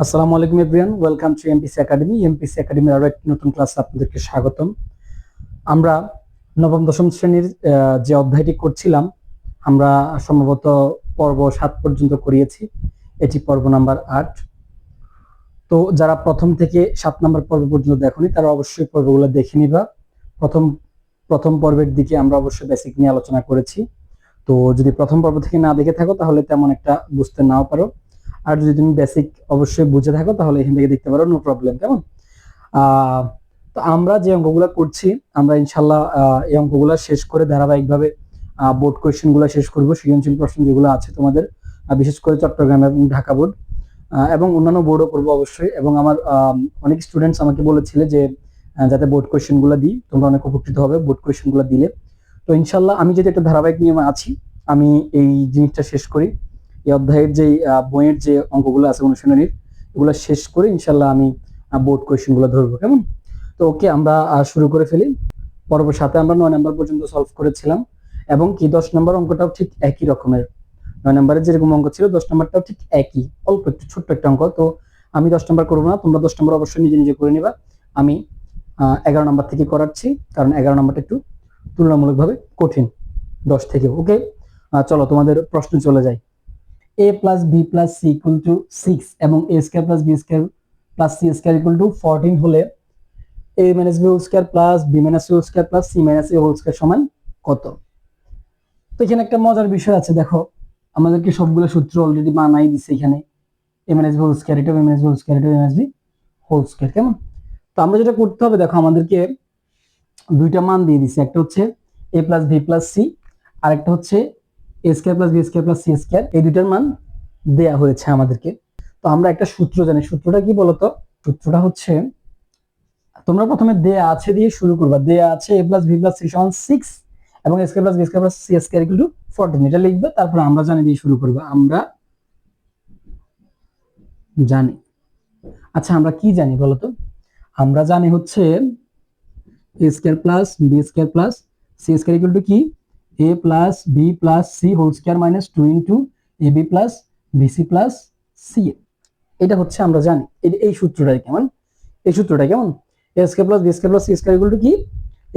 আসসালামু আলাইকুম everyone, welcome to MPC academy. MPC একাডেমির আরো একটি নতুন ক্লাসে আপনাদেরকে স্বাগতম। আমরা নবম দশম শ্রেণীর যে অধ্যায়টি করছিলাম, আমরা সম্ভবত পর্ব 7 পর্যন্ত করিয়েছি। এটি পর্ব নাম্বার 8। তো যারা প্রথম থেকে 7 নাম্বার পর্ব পর্যন্ত দেখোনি তারা অবশ্যই পর্বগুলো দেখে নিবা। প্রথম প্রথম পর্বের দিকে আমরা অবশ্যই বেসিক নিয়ে আলোচনা করেছি। তো যদি প্রথম পর্ব থেকে না দেখে থাকো তাহলে তেমন একটা বুঝতে নাও পারো, আর যদি তুমি বেসিক অবশ্যই বুঝে থাকো তাহলে এখান থেকে দেখতে পারো, নো প্রবলেম। কেমন? তো আমরা যে অঙ্কগুলো করছি, আমরা ইনশাল্লাহ এই অঙ্কগুলো শেষ করে ধারাবাহিকভাবে বোর্ড কোয়েশ্চেন গুলো শেষ করবো। সৃজনশীল প্রশ্ন যেগুলো আছে তোমাদের, বিশেষ করে চট্টগ্রাম এবং ঢাকা বোর্ড এবং অন্যান্য বোর্ডও করবো অবশ্যই। এবং আমার অনেক স্টুডেন্টস আমাকে বলেছিলে যে যাতে বোর্ড কোয়েশ্চেন গুলো দিই, তোমরা অনেক উপকৃত হবে বোর্ড কোয়েশ্চেন গুলো দিলে। তো ইনশাল্লাহ আমি যদি একটা ধারাবাহিক নিয়মে আছি, আমি এই জিনিসটা শেষ করি, এই অধ্যায়ের যে বইয়ের যে অঙ্কগুলো আছে অনুশীলনীর, এগুলো শেষ করে ইনশাল্লাহ আমি বোর্ড কোয়েশ্চেন গুলো ধরবো। কেমন? তো ওকে, আমরা শুরু করে ফেলি। পর্ব 7 আমরা 9 নাম্বার পর্যন্ত সলভ করেছিলাম, এবং কি 10 নাম্বার অঙ্কটাও ঠিক একই রকমের। 9 নাম্বারের যেরকম অঙ্ক ছিল 10 নাম্বারটাও ঠিক একই, অল্প একটু ছোট্ট একটা অঙ্ক। তো আমি 10 নাম্বার করবো না, তোমরা 10 নাম্বার অবশ্যই নিজে নিজে করে নিবা। আমি 11 নাম্বার থেকে করাচ্ছি, কারণ 11 নাম্বারটা একটু তুলনামূলকভাবে কঠিন 10 থেকে। ওকে, চলো তোমাদের প্রশ্ন চলে যায়। a plus B plus C equal to 6 এবং a square plus B square plus C square equal to 14 হলে a minus B whole square plus B minus C whole square plus C minus A whole square সমান কত? তো এখানে একটা মজার বিষয় আছে, দেখো আমাদেরকে সবগুলো সূত্র অলরেডি বানাই দিছে এখানে। a minus B whole square, এটা a minus B whole square, এটা a minus B whole square. কেমন? তো আমরা যেটা করতে হবে, দেখো আমাদেরকে দুইটা মান দিয়ে দিছে, একটা হচ্ছে a plus B plus c, আর একটা হচ্ছে a square plus B square plus C square. এই দুইটার মান দেয়া হয়েছে আমাদেরকে। তো আমরা একটা সূত্র জানি, সূত্রটা কি বলতো? সূত্রটা হচ্ছে, তোমরা প্রথমে দেয়া আছে দিয়ে শুরু করবা। দেয়া আছে a plus B plus C সমান 6 এবং a square plus B square plus C square equal to 14, এটা লিখবে। তারপর আমরা জানি দিয়ে শুরু করবা। আমরা জানি, আচ্ছা আমরা কি জানি বলতো? আমরা জানি হচ্ছে a square plus B square plus C square equal to কি? a plus B plus C whole square minus 2 into A B plus BC plus C. এটা হচ্ছে আমরা জানি, এই সূত্রটাই কেমন? এই সূত্রটা কেমন? a square plus B square plus C square equal to কি?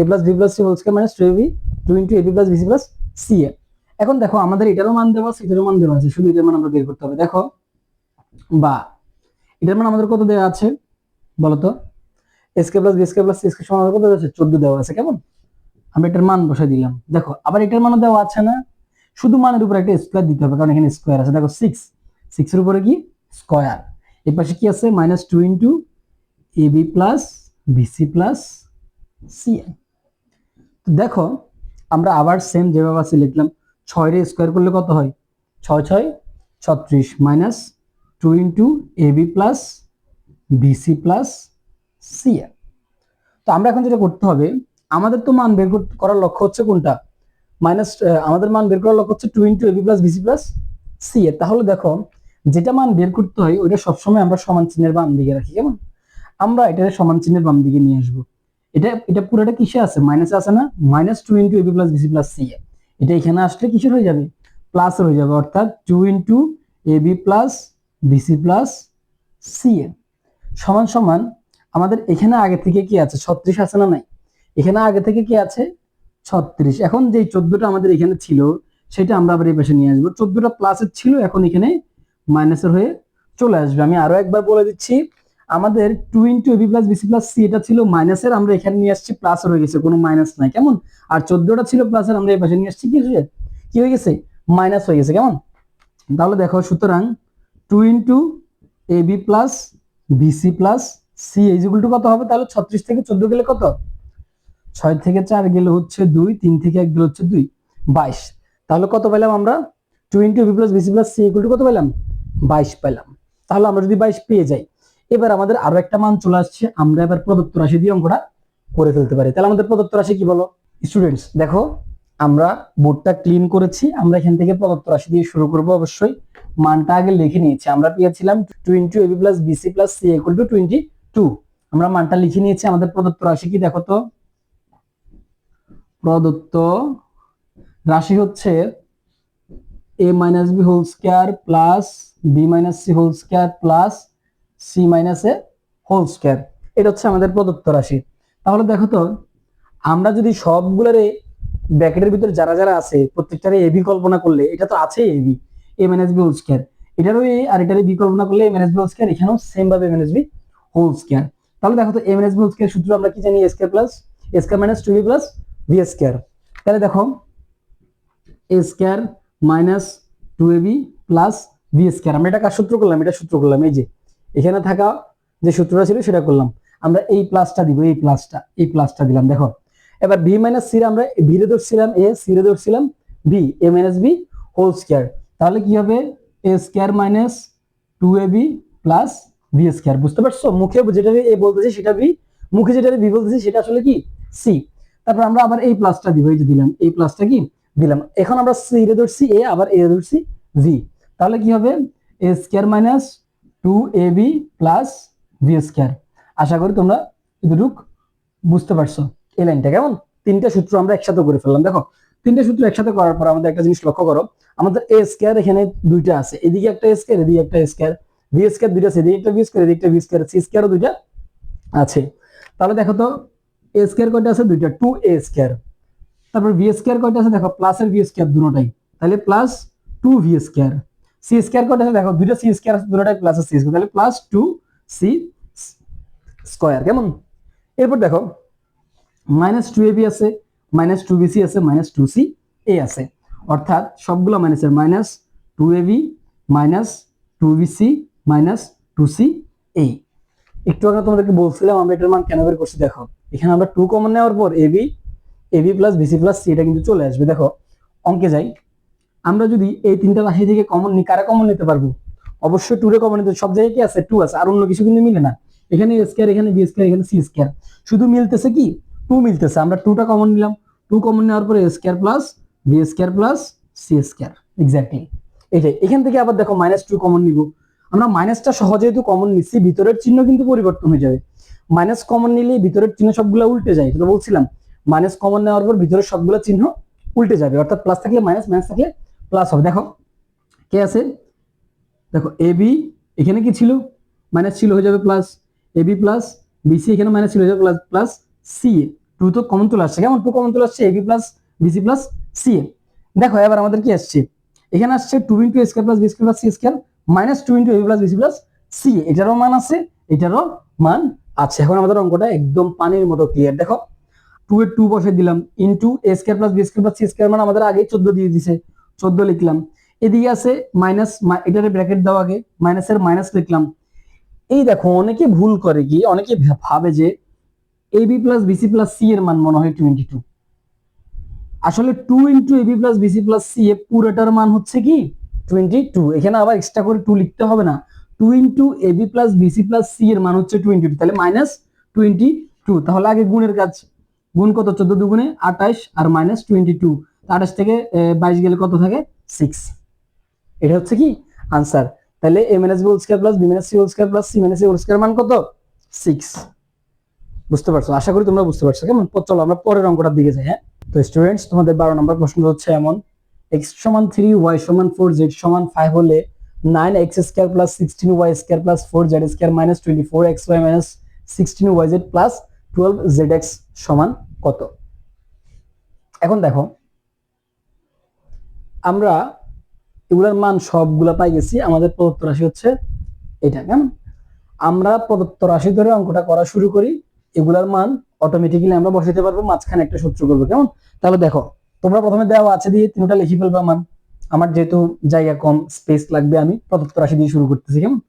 a plus B plus C whole square minus 2ab 2 into A B plus BC plus C. এখন দেখো আমাদের এটারও মান দেওয়া আছে, এটারও মান দেওয়া আছে, শুধু এটার মান আমরা বের করতে হবে। দেখো, বা এটার মান আমাদের কত দেওয়া আছে বলতো? a square plus B square plus C square সমান কত দেওয়া আছে? 14 দেওয়া আছে। কেমন? আমরা এটার মান বসাই দিলাম। দেখো আবার এটার মানও দেওয়া আছে না, শুধু মানের উপর একটা স্কয়ার দিতে হবে, কারণ এখানে স্কয়ার আছে। দেখো 6 এর উপরে কি? স্কয়ার। এর পাশে কি আছে? Minus 2 into A B plus BC plus c. দেখো আমরা আবার সেম যেভাবে আছে লিখলাম। 6 রে স্কয়ার করলে কত হয়? 6 6 36 minus 2 into A B plus BC plus c. তো আমরা এখন যেটা করতে হবে, আমাদের তো মান বের করার লক্ষ্য হচ্ছে কোনটা? মাইনাস, আমাদের মান বের করার লক্ষ্য হচ্ছে 2 into A B plus BC plus c এর। তাহলে দেখো যেটা মান বের করতে হয় ওইটা সবসময় আমরা সমান চিহ্নের বাম দিকে রাখি। কেমন? আমরা এটা সমান চিহ্নের বাম দিকে নিয়ে আসবো। এটা এটা পুরোটা কিসে আছে? মাইনাসে আছে না? Minus 2 into A B plus BC plus C. এটা এখানে আসলে কিসের হয়ে যাবে? প্লাস হয়ে যাবে, অর্থাৎ 2 into A B plus BC plus C সমান সমান আমাদের এখানে আগে থেকে কি আছে? 36 আছে না? নাই, এখানে আগে থেকে কি আছে? 36। এখন যে 14টা আমাদের এখানে ছিল সেটা আমরা আবার এই পাশে নিয়ে আসবো। 14টা প্লাসের ছিল, এখন এখানে মাইনাসের হয়ে চলে আসবে। আমি আরো একবার বলে দিচ্ছি, আমাদের 2 into A B plus BC plus C এটা ছিল মাইনাসের, আমরা এখানে নিয়ে আসছি প্লাস হয়ে গেছে, কোনো মাইনাস নাই। কেমন? আর 14টা ছিল প্লাসের, আমরা এই পাশে নিয়ে আসছি কি হয়ে গেছে? মাইনাস হয়ে গেছে। কেমন? তাহলে দেখো, সুতরাং 2 into A B plus BC plus C is equal to কত হবে? তাহলে 36 থেকে 14 গেলে কত? 6 থেকে 4 গেলে হচ্ছে 2, 3 থেকে 1 গেলে হচ্ছে 2, 22। তাহলে কত পেলাম আমরা? 2 into B plus BC plus C equal to কত পেলাম? 22 পেলাম। তাহলে আমরা যদি 22 পেয়ে যাই, এবার আমাদের আরো একটা মান চলে আসছে, আমরা এবার প্রদত্ত রাশি দিয়ে অঙ্কটা করে ফেলতে পারি। তাহলে আমাদের প্রদত্ত রাশি কি বলো স্টুডেন্টস? দেখো আমরা বোর্ডটা ক্লিন করেছি, আমরা এখান থেকে প্রদত্ত রাশি দিয়ে শুরু করব। অবশ্যই মানটা আগে লিখে নিয়েছি, আমরা পেয়েছিলাম 2 into A B plus BC plus C equal to 22। আমরা মানটা লিখে নিয়েছি। আমাদের প্রদত্ত রাশি কি দেখো তো? প্রদত্ত রাশি হচ্ছে a minus B whole square plus B minus C whole square plus C minus A whole square. এটা হচ্ছে আমাদের প্রদত্ত রাশি। তাহলে দেখো তো, আমরা যদি সবগুলোরে ব্র্যাকেটের ভিতরে যারা যারা আছে প্রত্যেকটারে এবি কল্পনা করলে, এটা তো আছে ab, a minus B whole square, এটারও এ আর এটারই বি কল্পনা করলে a minus B whole square, এখানেও সেম ভাবে a minus B whole square. তাহলে দেখো তো, a minus B whole square সূত্র আমরা কি জানি, a square plus a square minus 2b plus B square. তাহলে দেখো, a square minus 2ab plus B square, আমরা এটা কার সূত্র করলাম, এটা সূত্র করলাম, এই যে এখানে থাকা যে সূত্রটা ছিল সেটা করলাম। আমরা এই প্লাসটা দিব, এই প্লাসটা দিলাম। দেখো এবার বি মাইনাস সি আমরা বি রে ধরছিলাম এ, সি রে ধরছিলাম b, a minus B whole square. তাহলে কি হবে, a square minus 2ab plus B square. বুঝতে পারছো, মুখে যেটা এ বলতেছি সেটা বি, মুখে যেটা বি বলতেছি সেটা আসলে কি সি। তারপর আমরা আবার এই প্লাসটা দিব, এই যে দিলাম, এই প্লাসটা কি দিলাম। এখন আমরা সি রে ধরছি এ, আবার এ রে ধরছি ভি। তাহলে কি হবে, a square minus 2ab plus b square. আশা করি তোমরা এতটুক বুঝতে পারছো এই লাইনটা কেমন। তিনটা সূত্র আমরা একসাথে করে ফেললাম। দেখো তিনটা সূত্র একসাথে করার পর আমাদের একটা জিনিস লক্ষ্য করো, আমাদের এ স্কয়ার এখানে দুইটা আছে, এদিকে একটা স্কয়ার, এদিকে একটা স্কয়ার, ভি স্কয়ার দুইটা আছে, এদিকে একটা ভি স্কয়ার, এদিকে একটা ভি স্কয়ার, সি স্কয়ারও দুইটা আছে। তাহলে দেখো তো, এ স্কয়ার কয়টা আছে, দুইটা, 2a স্কয়ার। তারপর ভি স্কয়ার কয়টা আছে, দেখো প্লাস এর ভি স্কয়ার দুটোটাই, তাহলে plus 2v square. C square কয়টা আছে, দেখো দুইটা সি স্কয়ার আছে, দুটোটাই প্লাস সি স্কয়ার, তাহলে প্লাস 2c স্কয়ার। কেমন? এরপর দেখো মাইনাস 2ab আছে, মাইনাস 2bc আছে, মাইনাস 2ca আছে, অর্থাৎ সবগুলো মাইনাসের, minus 2ab minus 2bc minus 2ca। একটু আগে তোমাদেরকে বলছিলাম আমরা এটার মান কেন বের করছি। দেখো এখানে আমরা 2 কমন নেওয়ার পর ab plus bc plus c এটা কিন্তু চলে আসবে। দেখো অঙ্কে যাই, আমরা যদি এই তিনটা রাশি থেকে কমন নিই, কারা কমন নিতে পারবো, অবশ্যই 2 রে কমন নিতে, সব জায়গায় কি আছে 2 আছে, আর অন্য কিছু কিন্তু মিলে না। এখানে a স্কয়ার, এখানে b স্কয়ার, এখানে c স্কয়ার, শুধু মিলতেছে কি 2 মিলতেছে। আমরা 2টা কমন নিলাম, 2 কমন নেওয়ার পরে a square plus b square plus c square, exactly এটাই। এখান থেকে আবার দেখো -2 কমন নিব, আমরা মাইনাসটা সহজে যেহেতু কমন নিচ্ছি, ভিতরের চিহ্ন কিন্তু পরিবর্তন হয়ে যাবে। মাইনাস কমন নিলে ভিতরের চিহ্ন সবগুলো উল্টে যায়, এটা বলছিলাম। মাইনাস কমন নেওয়ার পর ভিতরের সবগুলো চিহ্ন উল্টে যাবে, অর্থাৎ প্লাস থাকলে মাইনাস, মাইনাস থাকলে প্লাস হবে। দেখো কে আছে, দেখো এ বি, এখানে কি ছিল মাইনাস ছিল, হয়ে যাবে plus, A B plus BC, এখানে মাইনাস ছিল, হয়ে যাবে প্লাস, প্লাস সি এ, 2 তো কমন চলে আসছে, কেমন 2 কমন চলে আসছে, a B plus BC plus c a. দেখো এবার আমাদের কি আসছে, এখানে আসছে 2 into a square plus B square plus C square minus 2 into a B plus BC plus c a, এটারও মান আছে, এটারও মান আছে। এখন আমাদের অঙ্কটা একদম পানির মতো ক্লিয়ার। দেখো 2 এর 2 বসে দিলাম, into a square plus B square plus C square, মানে আমাদের আগে 14 দিয়ে দিয়েছে, 14 লিখলাম। এদিকে আছে মাইনাস, এটারে ব্র্যাকেট দাও, আগে মাইনাসের মাইনাস লিখলাম। এই দেখো অনেকে ভুল করে, কি অনেকে ভাবে যে a B plus BC plus c এর মান মনে হয় 22, আসলে 2 into A B plus BC plus c a পুরোটার মান হচ্ছে কি 22। এখানে আবার এক্সট্রা করে 2 লিখতে হবে না, 2 into A B plus BC plus c এর মান হচ্ছে 22, তাহলে মাইনাস 22। তাহলে আগে গুণের কাজ, গুণ কত, 14 দুগুণে 28 আর মাইনাস 22, 28 থেকে 22 গেলে কত থাকে 6, এটা হচ্ছে কি আনসার। তাহলে a minus b whole square plus b minus c whole square plus c minus a whole square মান কত 6। বুঝতে পারছো, আশা করি তোমরা বুঝতে পারছো। কেমন, চলো আমরা পরের অঙ্কটার দিকে যাই। হ্যাঁ, তো স্টুডেন্টস তোমাদের 12 নম্বর প্রশ্নটা হচ্ছে এমন, x সমান 3 y সমান 4 z সমান 5 হলে 9x square plus 16y square plus 4z square minus 24xy minus 16yz plus 12zx সমান কত। এখন দেখো আমরা এগুলার মান সবগুলা পাই গেছি, আমাদের প্রদত্ত রাশি হচ্ছে এটা। কেমন, আমরা প্রদত্ত রাশি ধরে অঙ্কটা করা শুরু করি, এগুলার মান অটোমেটিক্যালি আমরা বসাইতে পারবো, মাঝখানে একটা সূত্র করবো। কেমন, তাহলে দেখো তোমরা প্রথমে দেওয়া আছে দিয়ে তিনটা লিখে ফেলবা মান, আমার যেহেতু জায়গা কম, স্পেস লাগবে, আমি প্রদত্ত রাশি দিয়ে শুরু করতেছি। কেমন,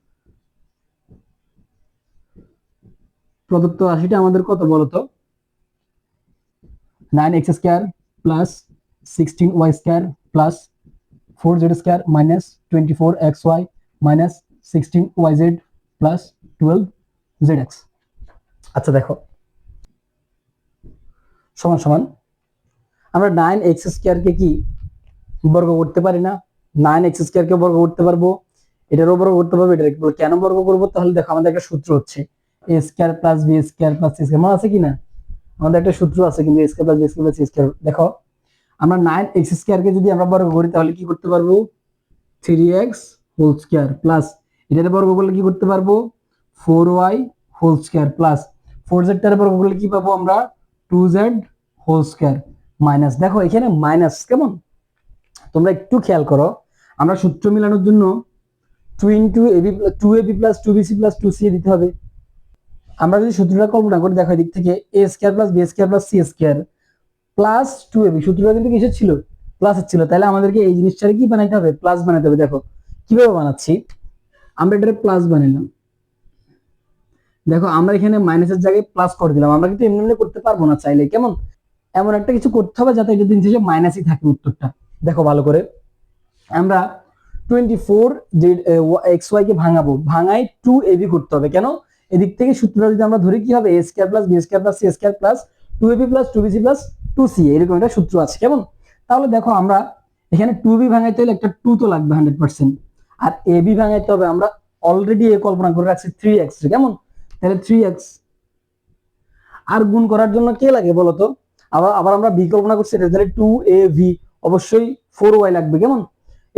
প্রদত্ত রাশিটা আমাদের কত বলতো, 9x square plus 16y square plus 4z square minus 24xy minus 16yz plus 12zx। আচ্ছা দেখো সমান সমান, আমরা 9x স্কয়ার কে কি বর্গ করতে পারি না, 9x স্কয়ার কে বর্গ করতে পারবো, এটারও বর্গ করতে পারবো, এটা কেন বর্গ করবো, তাহলে দেখো আমাদের একটা সূত্র হচ্ছে a square plus b square plus c square, মনে আছে কিনা, আমাদের একটা সূত্র আছে কিন্তু a square plus b square plus c square. দেখো আমরা 9x স্কয়ার কে যদি আমরা বর্গ করি তাহলে কি করতে পারবো, 3x হোল স্কয়ার প্লাস এটার বর্গ করলে কি করতে পারবো 4y whole square plus 4z টার বর্গ করলে কি পাবো আমরা 2z হোল স্কয়ার মাইনাস, দেখো এখানে মাইনাস কেমন, তোমরা একটু খেয়াল করো, আমরা সূত্র মিলানোর জন্য 2 into AB 2ab plus 2bc plus 2ca দিতে হবে। আমরা যদি সূত্রটা কল্পনা করি, দেখো এদিক থেকে a square plus b square plus c square plus 2ab, সূত্রটা কিন্তু কিসের ছিল, প্লাসের ছিল, তাহলে আমাদেরকে এই জিনিসটাকে কি বানাইতে হবে, প্লাস বানাইতে হবে। দেখো কিভাবে বানাচ্ছি, আমরা এটারে প্লাস বানাইলাম, দেখো আমরা এখানে মাইনাসের জায়গায় প্লাস করে দিলাম, আমরা কিন্তু এমনি এমনি করতে পারবো না, চাইলে কেমন এমন একটা কিছু করতে হবে যাতে এটা দিন শেষে মাইনাসই থাকে উত্তরটা। দেখো ভালো করে, আমরা 24 যে এক্স ওয়াই কে ভাঙাবো, ভাঙাই 2ab করতে হবে, কেন এদিক থেকে সূত্রটা যদি আমরা ধরি কি হবে, a square plus b square plus c square plus 2ab plus 2bc plus 2ca, এরকম একটা সূত্র আছে কেমন। তাহলে দেখো আমরা এখানে 2b ভাঙাইতে হলে একটা 2 তো লাগবে 100%, আর ab ভাঙাইতে হবে, আমরা অলরেডি এ কল্পনা করে রাখছি 3x, কেমন, তাহলে 3x, আর গুণ করার জন্য কে লাগে বলতো, আবার আবার আমরা বি কল্পনা করছি, তাহলে 2ab, অবশ্যই 4y লাগবে, কেমন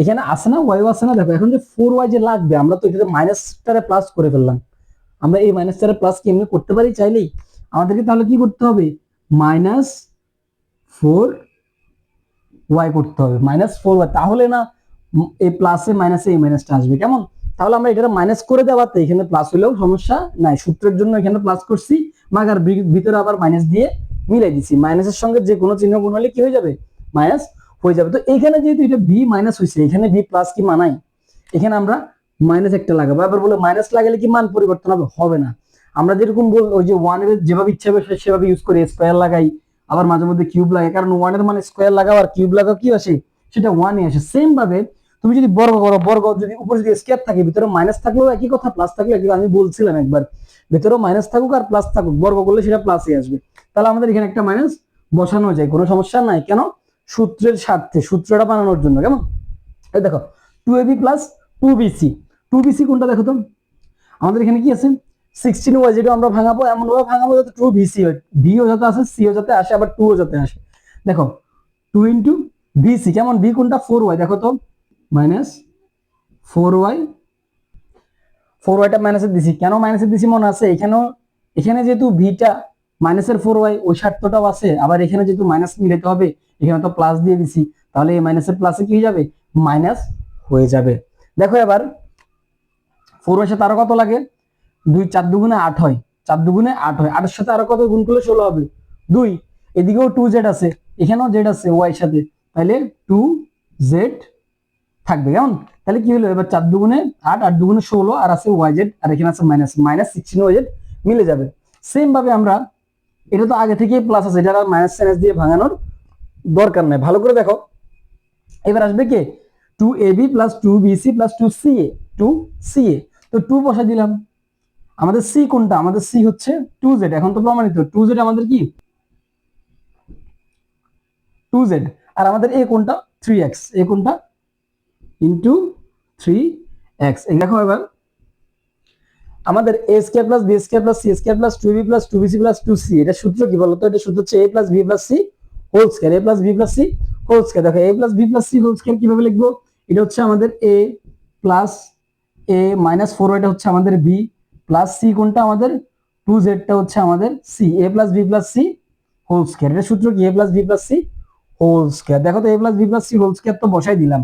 এখানে আসে না, ওয়াই আসে না, দেখো এখন যে 4y যে লাগবে, আমরা তো এটাতে মাইনাসটারে প্লাস করে ফেললাম, আমরা এই মাইনাসটারে প্লাস কি এমনি করতে পারি চাইলেই, আমাদেরকে তাহলে কি করতে হবে, -4y করতে হবে, -4y, তাহলে না এই প্লাসে মাইনাসে এই মাইনাসটা আসবে, কেমন, তাহলে আমরা এটা মাইনাস করে দেওয়াতে এখানে প্লাস হলেও সমস্যা নাই, সূত্রের জন্য এখানে প্লাস করছি, মাগার ভিতরে আবার মাইনাস দিয়ে মিলাই দিছি, মাইনাসের সঙ্গে যে কোনো চিহ্ন গুণ হলে কি হয়ে যাবে, মাইনাস হয়ে যাবে। তো এখানে যেহেতু এটা ভি মাইনাস হয়েছে, এখানে ভি প্লাস কি মানাই, এখানে আমরা মাইনাস একটা লাগাবো, আবার বলে মাইনাস লাগালে কি মান পরিবর্তন হবে, হবে না, আমরা যেরকম বল ওই যে 1 এর যেভাবে ইচ্ছা হবে সেভাবে ইউজ করি, স্কয়ার লাগাই, আবার মাঝে মধ্যে কিউব লাগাই, কারণ 1 এর মানে স্কয়ার লাগাও আর কিউব লাগাও কি আসে, সেটা 1 আসে। সেম ভাবে তুমি যদি বর্গ করো, বর্গ যদি উপরে যদি স্কয়ার থাকে, ভিতরে মাইনাস থাকলেও একই কথা, প্লাস থাকলেও একই, আমি বলছিলাম একবার, ভিতরেও মাইনাস থাকুক আর প্লাস থাকুক, বর্গ করলে সেটা প্লাসই আসবে, তাহলে আমাদের এখানে একটা মাইনাস বসানো যায়, কোনো সমস্যা নাই, কেন, সূত্রের স্বার্থে, সূত্রটা বানানোর জন্য, কেমন, এই দেখো 2ab প্লাস 2bc, 2bc কোনটা দেখো তো, আমাদের এখানে কি আছে 16y, যেটা আমরা ভাঙাবো এমন ভাবে ভাঙাবো যাতে 2bc হয়, b ও যাতে আসে, c ও যাতে আসে, আবার 2 ও যাতে আসে। দেখো 2 ইনটু bc, কেমন, b কোনটা 4y, দেখো তো -4y, 4yটা মাইনাসে দিছি, কেন মাইনাসে দিছি মনে আছে, এখানেও এখানে যেহেতু ভিটা মাইনাসের 4y ওই স্বার্থটাও আছে, আবার এখানে যেহেতু মাইনাস মিলাতে হবে, এখানে তো প্লাস দিয়ে দিছি, তাহলে এই মাইনাসের প্লাসে কি হয়ে যাবে, মাইনাস হয়ে যাবে। দেখো এবার 4y সাথে আরো কত লাগে, 2 4 দুগুণে 8 হয়, 4 দুগুণে 8 হয়, 8 এর সাথে আরো কত গুণ করলে 16 হবে, 2, এদিকেও 2z আছে, এখানেও z আছে y এর সাথে, তাহলে 2z থাকবে, কেমন, তাহলে কি হলো, এবার 4 দুগুণে 8, 8 দুগুণে 16, আর আছে yz, আর এখানে আছে -16 yz মিলে যাবে। সেম ভাবে আমরা, এটা তো আগে থেকেই প্লাস আছে, এটা আর মাইনাস সাইনাস দিয়ে ভাঙানোর দরকার নাই, ভালো করে দেখো, এবার আসবে কি 2ab plus 2bc plus 2ca, তো 2 বসাই দিলাম, আমাদের c কোনটা, আমাদের c হচ্ছে 2z, এখন তো প্রমাণিত 2z আমাদের কি 2z, আর আমাদের a কোনটা 3x, a কোনটা ইনটু 3x, এই দেখো এবার আমাদের a square plus b square plus c square plus 2b plus 2bc plus 2c, এটা সূত্র কি বলতো, এটা সূত্র হচ্ছে a plus b plus c whole square, a plus b plus c whole square. দেখো a plus b plus c whole square কিভাবে লিখবো, এটা হচ্ছে আমাদের a প্লাস a মাইনাস 4 এটা হচ্ছে আমাদের b প্লাস c কোনটা আমাদের 2z টা হচ্ছে আমাদের c, a plus b plus c whole square, এটা সূত্র কি a plus b plus c whole square. দেখো তো a plus b plus c whole square তো বসাই দিলাম,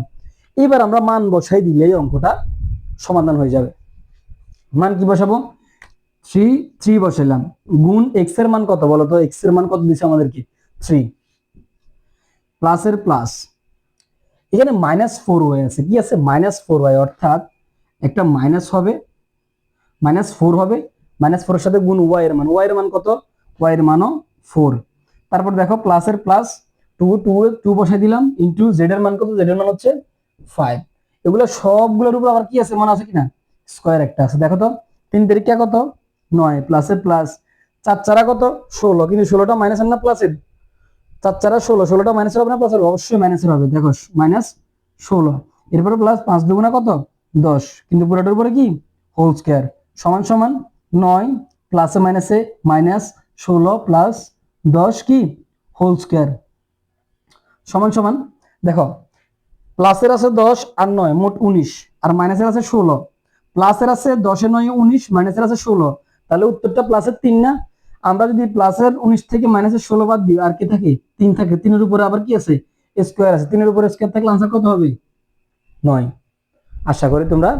এবার আমরা মান বসাই দিলেই অঙ্কটা সমাধান হয়ে যাবে। মান কি বসাবো, 3 বসাইলাম, গুণ x এর মান কত বলো তো, x এর মান কত দিছে আমাদেরকে 3, প্লাসের প্লাস, এখানে -4y আছে, কি আছে -4y, অর্থাৎ একটা মাইনাস হবে, -4 হবে, -4 এর সাথে গুণ y এর মান, y এর মান কত, y এর মানও 4, তারপর দেখো প্লাসের প্লাস 2 বসাই দিলাম, ইনটু z এর মান কত, z এর মান হচ্ছে 5, এগুলো সবগুলোর উপর আবার কি আছে, মান আছে কিনা, স্কয়ার একটা আছে, দেখো তো 3 তারিখা কত 9, প্লাসের প্লাস, 4 চারা কত 16, কিন্তু 16টা মাইনাসের না প্লাসের, 4 চারা 16, 16টা মাইনাসের হবে না প্লাসের, অবশ্যই মাইনাসের হবে, দেখো -16, এরপরে প্লাস 5 দুগুণা কত 10, কিন্তু পুরোটার উপরে কি হোল স্কয়ার, সমান সমান 9 প্লাসে মাইনাসে -16 প্লাস 10 কি হোল স্কয়ার, সমান সমান, দেখো প্লাসের আছে 10 আর 9 মোট 19, আর মাইনাসের আছে 16, প্লাসের আছে 10 9 19, মাইনাসের আছে 16, তাহলে উত্তরটা প্লাসের 3 না? আমরা যদি প্লাসের 19 থেকে মাইনাসের 16 বাদ দিই, আর কি থাকে? 3 থাকে। 3 এর উপরে আবার কি আছে? স্কয়ার আছে। 3 এর উপরে স্কয়ার থাকলে আনসার কত হবে? 9। আশা করি তোমরা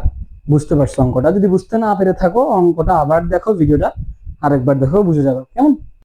বুঝতে পারছো অঙ্কটা। যদি বুঝতে না পেরে থাকো, অঙ্কটা আবার দেখো, ভিডিওটা আরেকবার দেখো, বুঝে যাবে। কেমন?